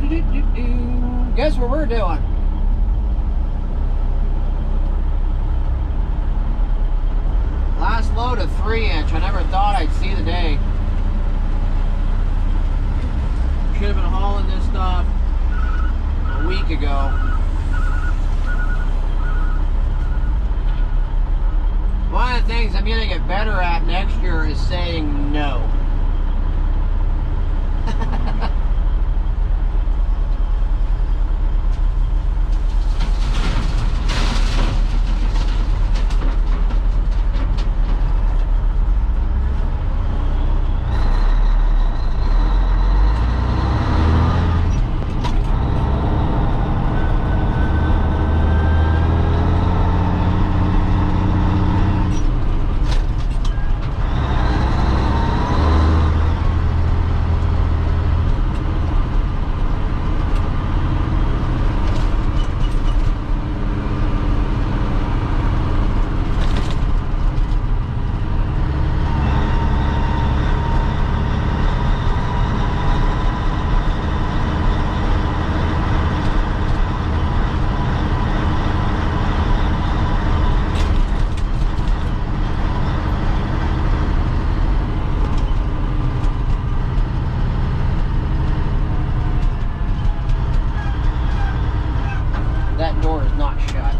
Guess what we're doing? Last load of 3-inch. I never thought I'd see the day. Should have been hauling this stuff a week ago. One of the things I'm going to get better at next year is saying no. That door is not shut.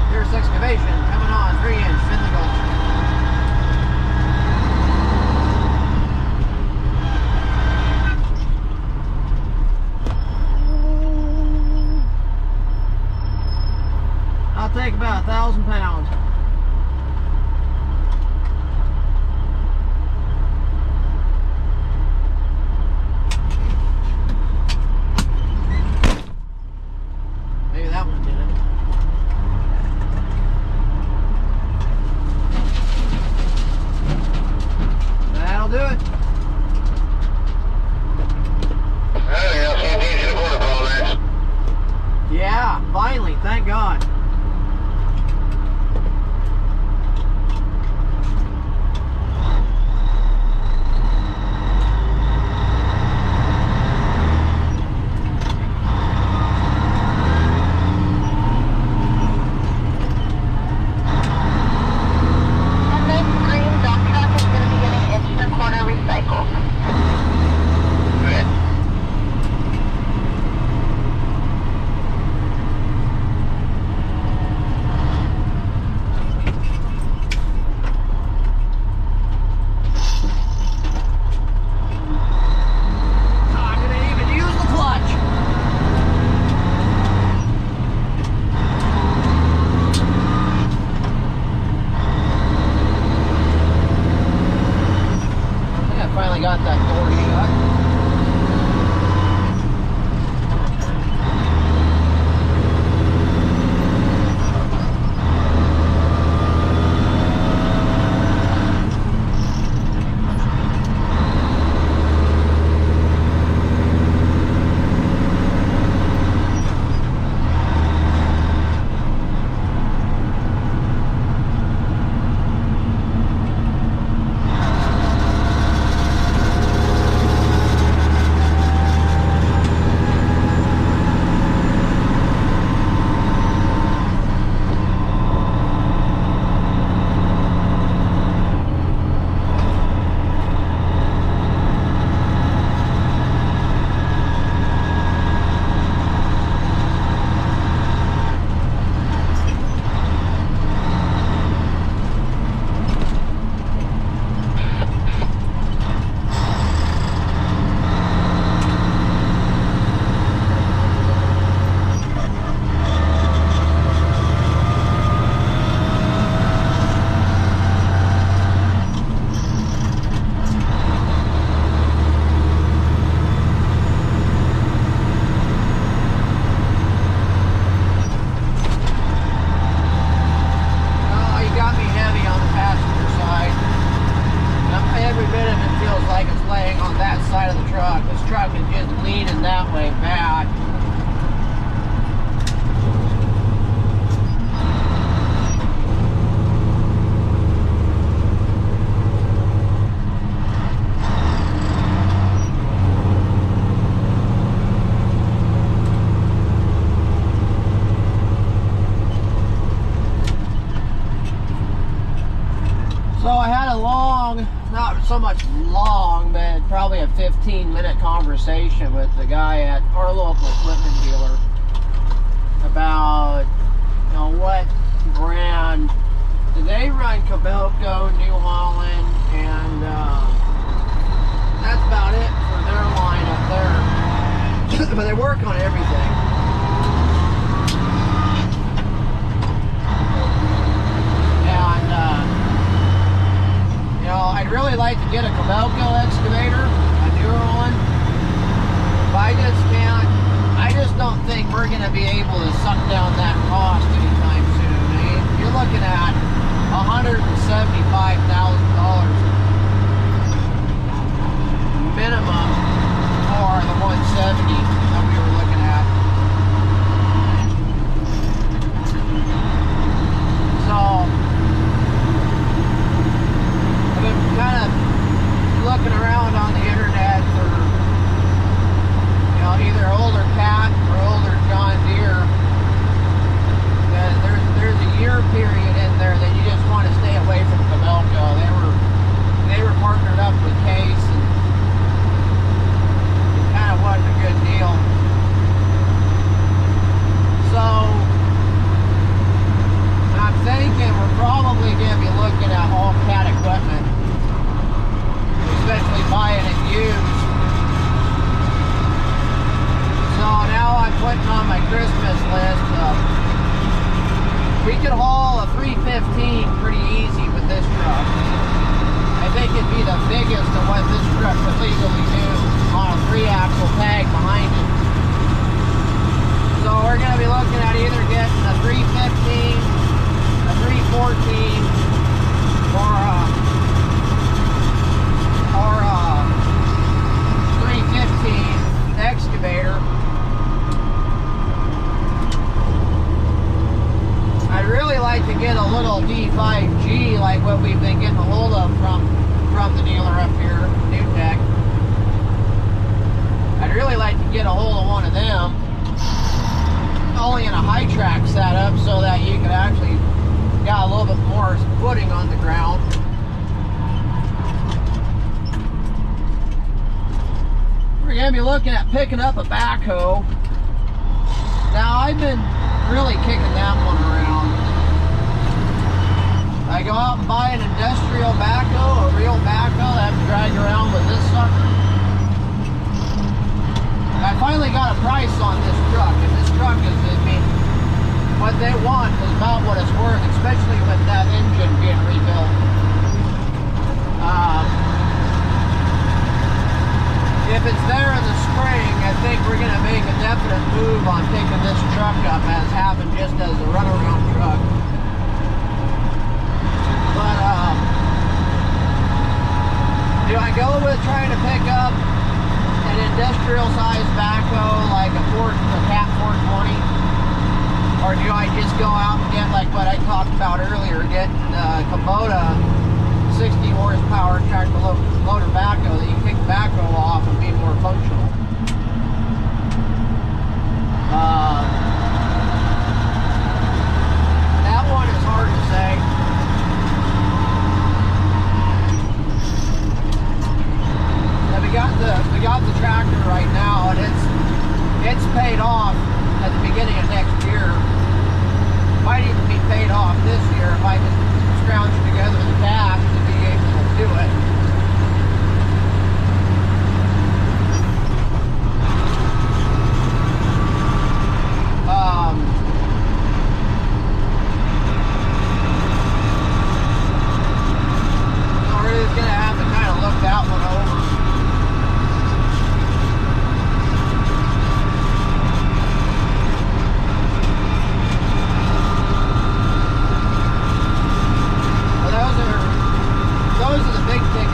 Here's Excavation coming on 3-inch, fin the gulch. I'll take about 1,000 pounds. Maybe that one did it. That'll do it. Yeah, finally, thank God. Got that door shut. 15-minute conversation with the guy at our local equipment dealer about, you know, what brand. Do they run Kobelco, New Holland, and that's about it for their line up there. But they work on everything. And you know, I'd really like to get a Kobelco excavator, a newer one. But I just don't think we're going to be able to suck down that cost anytime soon. I mean, you're looking at $175,000 minimum for the 170 that we were looking at. So I've been kind of looking around on the internet for, you know, either older Cat or older John Deere. There's a year period in there that you just want to stay away from Kobelco. They were partnered up with Case, and it kind of wasn't a good deal. So I'm thinking we're probably going to be looking at all Cat equipment, especially buying it used. So now I'm putting on my Christmas list. We could haul a 315 pretty easy with this truck. I think it'd be the biggest of what this truck could legally do on a 3-axle tag behind it. So we're going to be looking at either getting a 315, a 314, or a 315 excavator. I'd really like to get a little D5G like what we've been getting a hold of from the dealer up here, New Tech. I'd really like to get a hold of one of them, only in a high track setup, so that you could actually got a little bit more footing on the ground. We're going to be looking at picking up a backhoe. Now I've been really kicking that one around. I go out and buy an industrial backhoe, a real backhoe that I have to drag around with this sucker. I finally got a price on this truck, and this truck is, I mean, what they want is about what it's worth, especially with that engine being rebuilt. If it's there in the spring, I think we're going to make a definite move on picking this truck up, as happened just as a runaround truck. But do I go with trying to pick up an industrial sized backhoe like a Cat 420? Or do I just go out and get, like what I talked about earlier, getting Kubota 60 horsepower tractor loader backhoe that you can pick the backhoe off and be more functional? That one is hard to say. Now we got the tractor right now, and it's paid off at the beginning of next year. Might even be paid off this year if I can scrounge together the cash to be able to do it. So we're just going to have to kind of look that one over. Those are the big ticket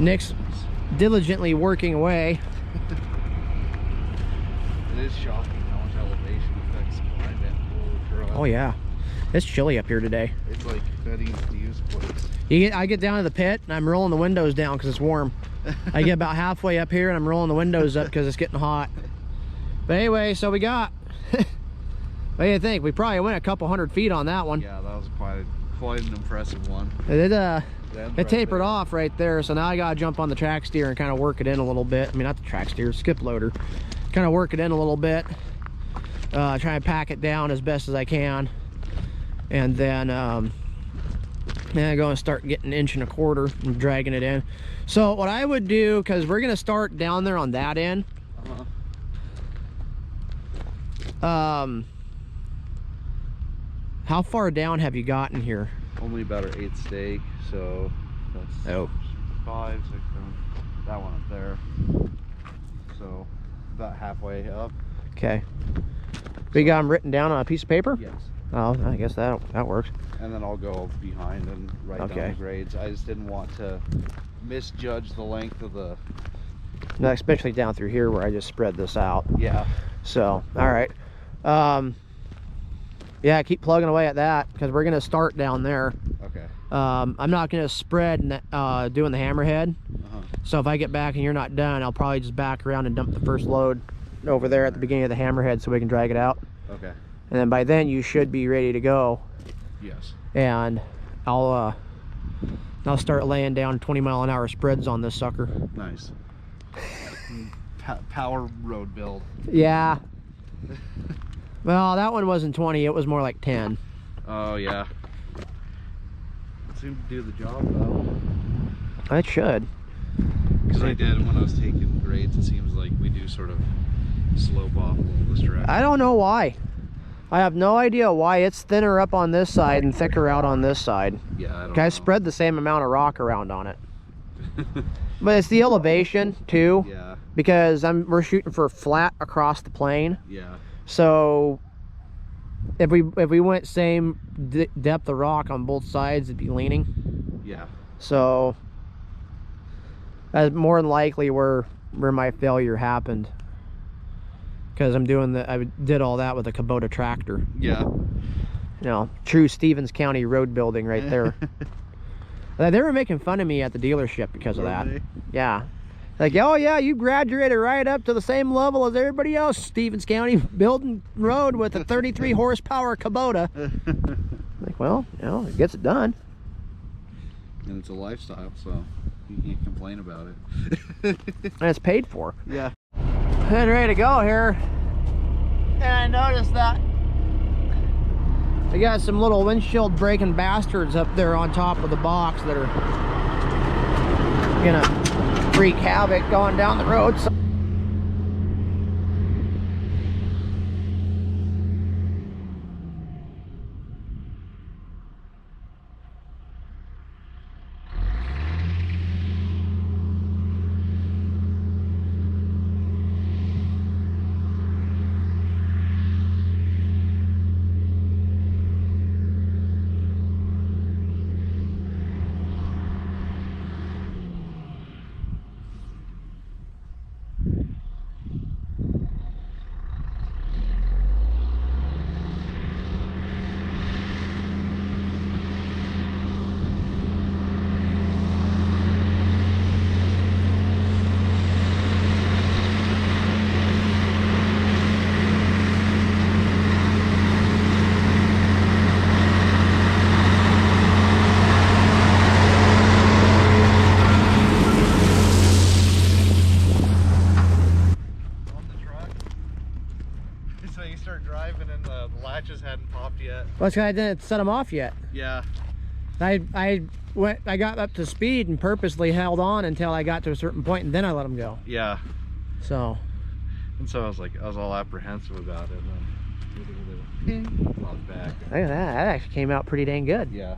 Nick's diligently working away. It is shocking how much elevation affects climate. Holy crap. Oh yeah, it's chilly up here today. It's like Betty's fuse place. I get down to the pit and I'm rolling the windows down because it's warm. I get about halfway up here and I'm rolling the windows up because it's getting hot. But anyway, so we got, what do you think? We probably went a couple 100 feet on that one. Yeah, that was quite an impressive one. It tapered off right there, so now I gotta jump on the track steer and kind of work it in a little bit. I mean, not the track steer, skip loader. Kind of work it in a little bit. Try and pack it down as best as I can. And then I go and start getting 1.25 inches and dragging it in. So what I would do, because we're gonna start down there on that end. How far down have you gotten here? Only about our 8th stake, so that's 5, 6, 7. That one up there. So about halfway up. Okay. We got them written down on a piece of paper? Yes. Oh, I guess that works. And then I'll go behind and write down the grades. I just didn't want to misjudge the length of the... No, especially down through here where I just spread this out. Yeah. So, all right. Yeah, keep plugging away at that because we're gonna start down there. Okay. I'm not gonna spread doing the hammerhead. So if I get back and you're not done, I'll probably just back around and dump the first load over there at the beginning of the hammerhead so we can drag it out. Okay. And then by then you should be ready to go. Yes. And I'll start laying down 20-mile-an-hour spreads on this sucker. Nice. Power road build. Yeah. Well, that one wasn't 20, it was more like 10. Oh yeah. It seemed to do the job though. It should. Because I did when I was taking grades, it seems like we do sort of slope off a little this direction. I don't know why. I have no idea why it's thinner up on this side and thicker out on this side. Yeah, I don't know. I spread the same amount of rock around on it. But it's the elevation too. Yeah. Because we're shooting for flat across the plane. Yeah. So if we went same depth of rock on both sides, it'd be leaning. Yeah. So that's more than likely where my failure happened. Because I did all that with a Kubota tractor. Yeah. You know, true Stevens County road building right there. They were making fun of me at the dealership because of that. Yeah. Like, oh yeah, you graduated right up to the same level as everybody else, Stevens County, building road with a 33 horsepower Kubota. Like, well, you know, it gets it done. And it's a lifestyle, so you can't complain about it. And it's paid for. Yeah. And ready to go here. And I noticed that we got some little windshield breaking bastards up there on top of the box that are gonna wreak havoc going down the road. So You start driving and the latches hadn't popped yet. well, it's 'cause I didn't set them off yet. Yeah. I got up to speed and purposely held on until I got to a certain point, and then I let them go. Yeah. So. And so I was all apprehensive about it, and then locked back. Look at that. That actually came out pretty dang good. Yeah.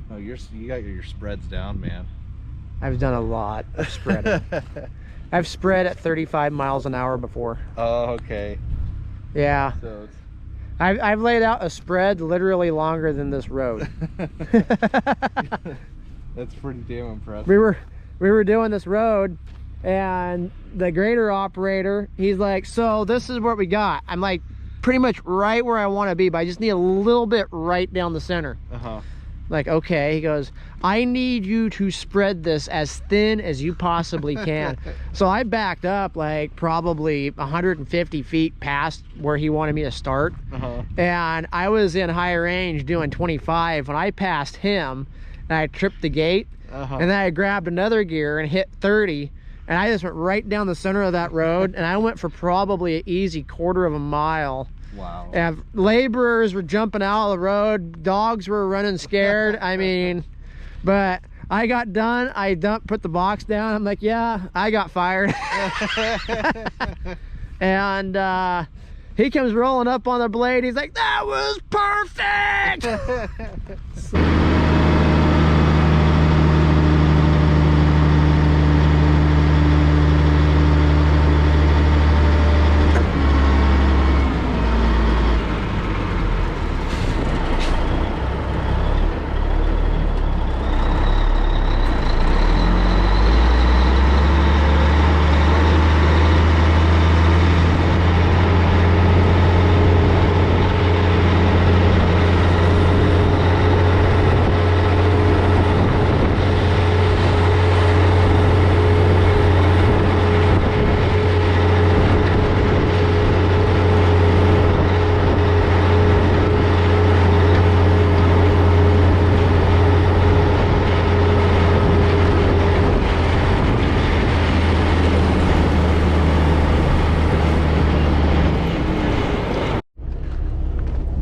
No, you got your spreads down, man. I've done a lot of spreading. I've spread at 35 miles an hour before. Oh, okay. Yeah. So it's... I've laid out a spread literally longer than this road. That's pretty damn impressive. we were doing this road, and the grader operator, he's like, so this is what we got. I'm like, pretty much right where I want to be, but I just need a little bit right down the center. Like, okay. He goes, I need you to spread this as thin as you possibly can. So I backed up like probably 150 feet past where he wanted me to start. And I was in high range doing 25 when I passed him, and I tripped the gate. And then I grabbed another gear and hit 30, and I just went right down the center of that road, and I went for probably an easy quarter of a mile. Wow. And laborers were jumping out of the road, dogs were running scared. I mean, but I got done, put the box down. I'm like, yeah, I got fired. And he comes rolling up on the blade. He's like, that was perfect.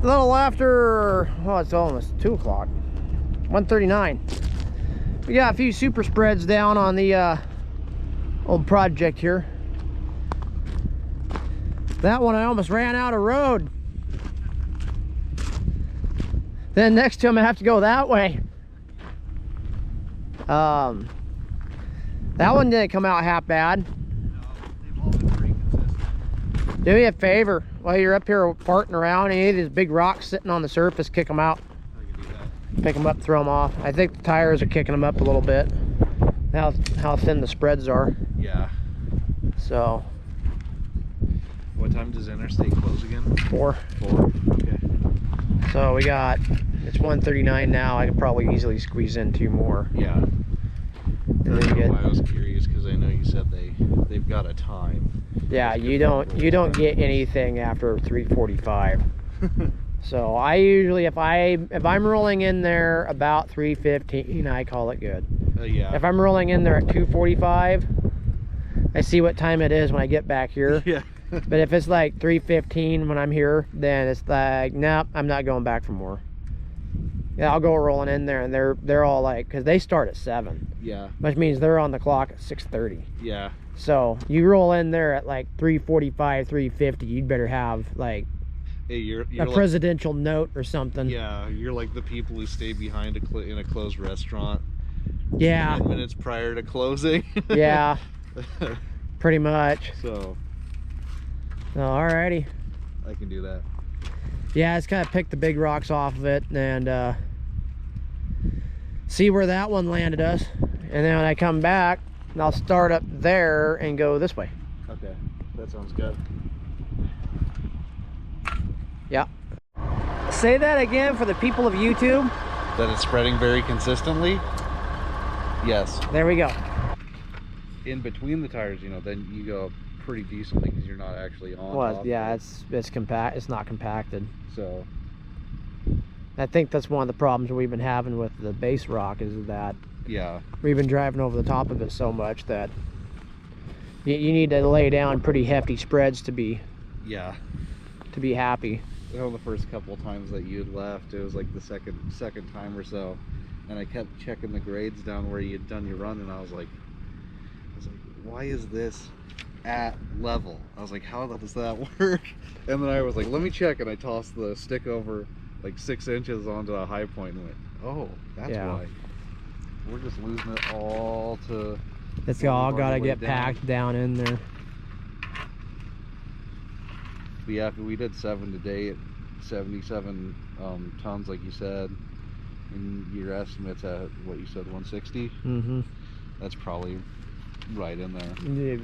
A little after, well, it's almost 2 o'clock, 1:39. We got a few super spreads down on the old project here. That one I almost ran out of road. Then next to him I have to go that way. That one didn't come out half bad. They've all been pretty consistent. Do me a favor, while you're up here farting around and you need these big rocks sitting on the surface, kick them out. I can do that. Pick them up, throw them off. I think the tires are kicking them up a little bit. How thin the spreads are. Yeah. So. What time does Interstate close again? 4. 4. Okay. So we got, it's 1:39 now. I could probably easily squeeze in 2 more. Yeah. And That's then you get, why I was curious, because I know you said they've got a time. yeah, you don't get anything after 3:45. So I usually, if I'm rolling in there about 3:15, I call it good. Yeah. If I'm rolling in there at 2:45, I see what time it is when I get back here. Yeah. But if it's like 3:15 when I'm here, then it's like, nope, I'm not going back for more. Yeah, I'll go rolling in there, and they're all like, because they start at 7. Yeah. Which means they're on the clock at 6:30. Yeah. So you roll in there at like 3:45, 3:50, you'd better have like Hey, you're a like, presidential note or something. yeah, you're like the people who stay behind in a closed restaurant. Yeah. 10 minutes prior to closing. Yeah. Pretty much. So. Alrighty. I can do that. Yeah, it's kind of pick the big rocks off of it and see where that one landed us. And then when I come back, I'll start up there and go this way. Okay, that sounds good. Yeah. Say that again for the people of YouTube. That it's spreading very consistently? Yes. There we go. In between the tires, you know, then you go pretty decently because you're not actually on. Well, yeah, it's compact. It's not compacted. So I think that's one of the problems we've been having with the base rock is that yeah, we've been driving over the top of it so much that you need to lay down pretty hefty spreads to be happy. You know, the first couple of times that you had left, it was like the second time or so, and I kept checking the grades down where you had done your run, and I was like, why is this at level? I was like, how does that work? And then I was like, let me check, and I tossed the stick over like 6 inches onto a high point and went, oh, that's why. We're just losing it all to... It's all got to get packed down in there. But yeah, we did 7 today at 77 tons, like you said. And your estimate's at, what you said, 160? Mm-hmm. That's probably right in there. Yeah.